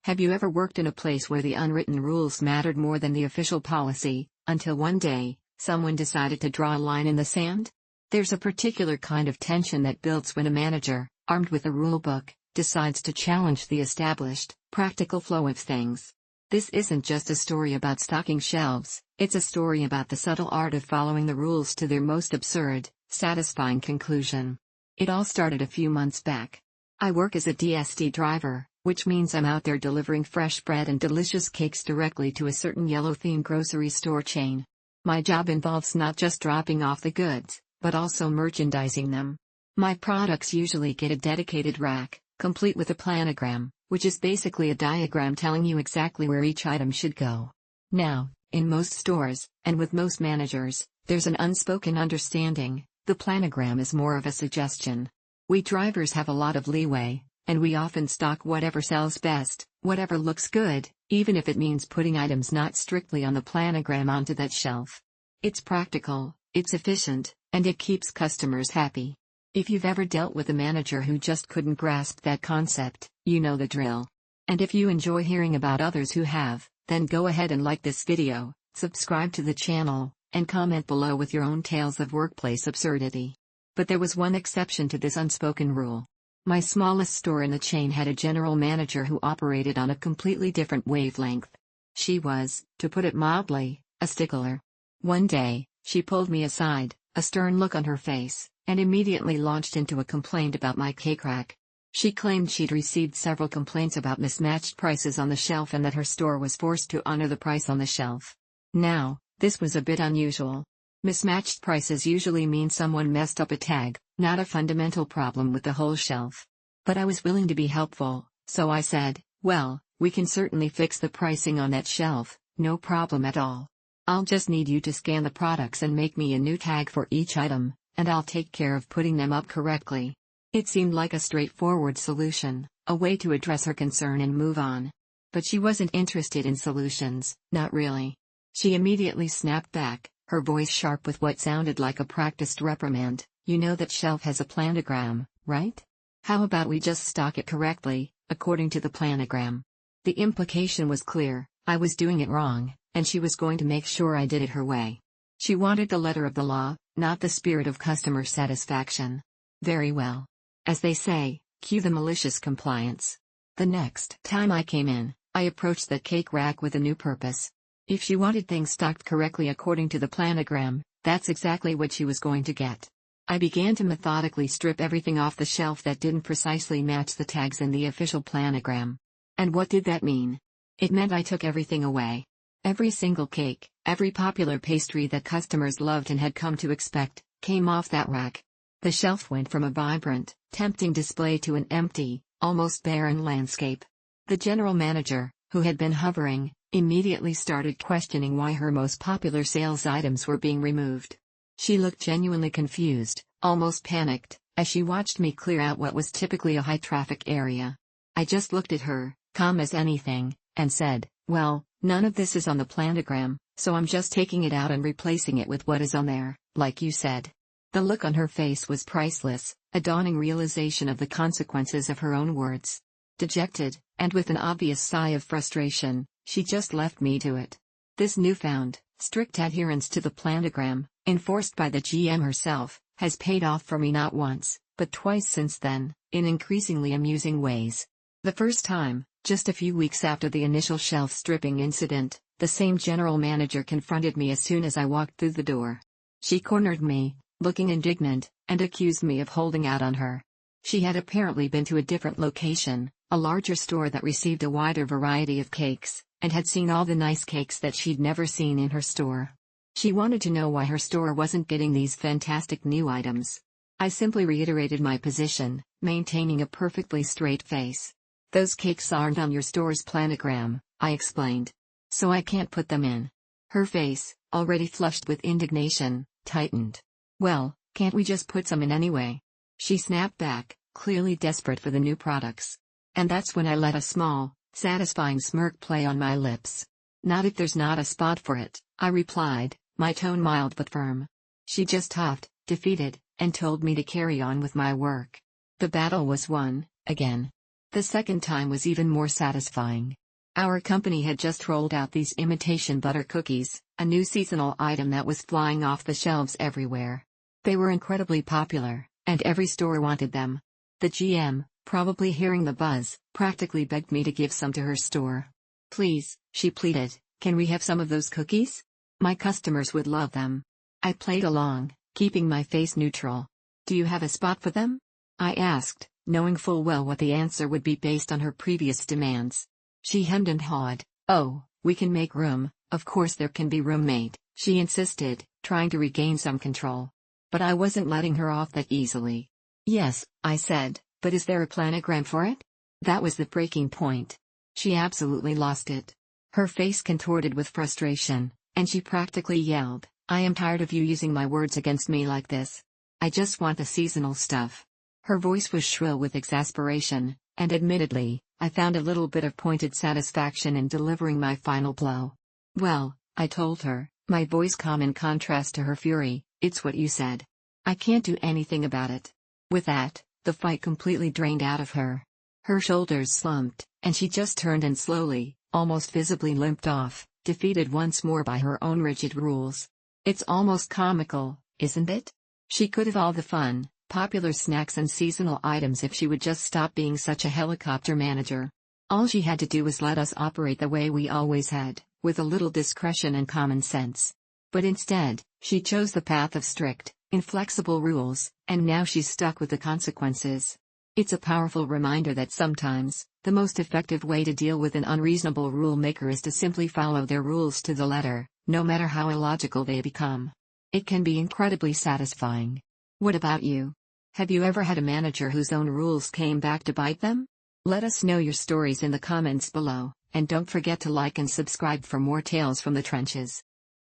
Have you ever worked in a place where the unwritten rules mattered more than the official policy, until one day, someone decided to draw a line in the sand? There's a particular kind of tension that builds when a manager, armed with a rulebook, decides to challenge the established, practical flow of things. This isn't just a story about stocking shelves, it's a story about the subtle art of following the rules to their most absurd, satisfying conclusion. It all started a few months back. I work as a DSD driver, which means I'm out there delivering fresh bread and delicious cakes directly to a certain yellow-themed grocery store chain. My job involves not just dropping off the goods, but also merchandising them. My products usually get a dedicated rack, complete with a planogram, which is basically a diagram telling you exactly where each item should go. Now, in most stores, and with most managers, there's an unspoken understanding: the planogram is more of a suggestion. We drivers have a lot of leeway, and we often stock whatever sells best, whatever looks good, even if it means putting items not strictly on the planogram onto that shelf. It's practical, it's efficient, and it keeps customers happy. If you've ever dealt with a manager who just couldn't grasp that concept, you know the drill. And if you enjoy hearing about others who have, then go ahead and like this video, subscribe to the channel, and comment below with your own tales of workplace absurdity. But there was one exception to this unspoken rule. My smallest store in the chain had a general manager who operated on a completely different wavelength. She was, to put it mildly, a stickler. One day, she pulled me aside, a stern look on her face, and immediately launched into a complaint about my cake rack. She claimed she'd received several complaints about mismatched prices on the shelf and that her store was forced to honor the price on the shelf. Now, this was a bit unusual. Mismatched prices usually mean someone messed up a tag, not a fundamental problem with the whole shelf. But I was willing to be helpful, so I said, "Well, we can certainly fix the pricing on that shelf, no problem at all. I'll just need you to scan the products and make me a new tag for each item, and I'll take care of putting them up correctly." It seemed like a straightforward solution, a way to address her concern and move on. But she wasn't interested in solutions, not really. She immediately snapped back, her voice sharp with what sounded like a practiced reprimand. "You know that shelf has a planogram, right? How about we just stock it correctly, according to the planogram?" The implication was clear: I was doing it wrong, and she was going to make sure I did it her way. She wanted the letter of the law, not the spirit of customer satisfaction. Very well. As they say, cue the malicious compliance. The next time I came in, I approached that cake rack with a new purpose. If she wanted things stocked correctly according to the planogram, that's exactly what she was going to get. I began to methodically strip everything off the shelf that didn't precisely match the tags in the official planogram. And what did that mean? It meant I took everything away. Every single cake, every popular pastry that customers loved and had come to expect, came off that rack. The shelf went from a vibrant, tempting display to an empty, almost barren landscape. The general manager, who had been hovering, immediately started questioning why her most popular sales items were being removed. She looked genuinely confused, almost panicked, as she watched me clear out what was typically a high-traffic area. I just looked at her, calm as anything, and said, "Well, none of this is on the planogram, so I'm just taking it out and replacing it with what is on there, like you said." The look on her face was priceless, a dawning realization of the consequences of her own words. Dejected, and with an obvious sigh of frustration, she just left me to it. This newfound, strict adherence to the planogram, enforced by the GM herself, has paid off for me not once, but twice since then, in increasingly amusing ways. The first time, just a few weeks after the initial shelf stripping incident, the same general manager confronted me as soon as I walked through the door. She cornered me, looking indignant, and accused me of holding out on her. She had apparently been to a different location, a larger store that received a wider variety of cakes, and had seen all the nice cakes that she'd never seen in her store. She wanted to know why her store wasn't getting these fantastic new items. I simply reiterated my position, maintaining a perfectly straight face. "Those cakes aren't on your store's planogram," I explained. "So I can't put them in." Her face, already flushed with indignation, tightened. "Well, can't we just put some in anyway?" She snapped back, clearly desperate for the new products. And that's when I let a small, satisfying smirk play on my lips. "Not if there's not a spot for it," I replied, my tone mild but firm. She just huffed, defeated, and told me to carry on with my work. The battle was won, again. The second time was even more satisfying. Our company had just rolled out these imitation butter cookies, a new seasonal item that was flying off the shelves everywhere. They were incredibly popular, and every store wanted them. The GM, probably hearing the buzz, practically begged me to give some to her store. "Please," she pleaded, "can we have some of those cookies? My customers would love them." I played along, keeping my face neutral. "Do you have a spot for them?" I asked, knowing full well what the answer would be based on her previous demands. She hemmed and hawed. "Oh, we can make room, of course there can be room made," she insisted, trying to regain some control. But I wasn't letting her off that easily. "Yes," I said, "but is there a planogram for it?" That was the breaking point. She absolutely lost it. Her face contorted with frustration, and she practically yelled, "I am tired of you using my words against me like this. I just want the seasonal stuff." Her voice was shrill with exasperation, and admittedly, I found a little bit of pointed satisfaction in delivering my final blow. "Well," I told her, my voice calm in contrast to her fury, "it's what you said. I can't do anything about it." With that, the fight completely drained out of her. Her shoulders slumped, and she just turned and slowly, almost visibly limped off, defeated once more by her own rigid rules. It's almost comical, isn't it? She could have all the fun, popular snacks and seasonal items if she would just stop being such a helicopter manager. All she had to do was let us operate the way we always had, with a little discretion and common sense. But instead, she chose the path of strict, inflexible rules, and now she's stuck with the consequences. It's a powerful reminder that sometimes, the most effective way to deal with an unreasonable rule maker is to simply follow their rules to the letter, no matter how illogical they become. It can be incredibly satisfying. What about you? Have you ever had a manager whose own rules came back to bite them? Let us know your stories in the comments below, and don't forget to like and subscribe for more tales from the trenches.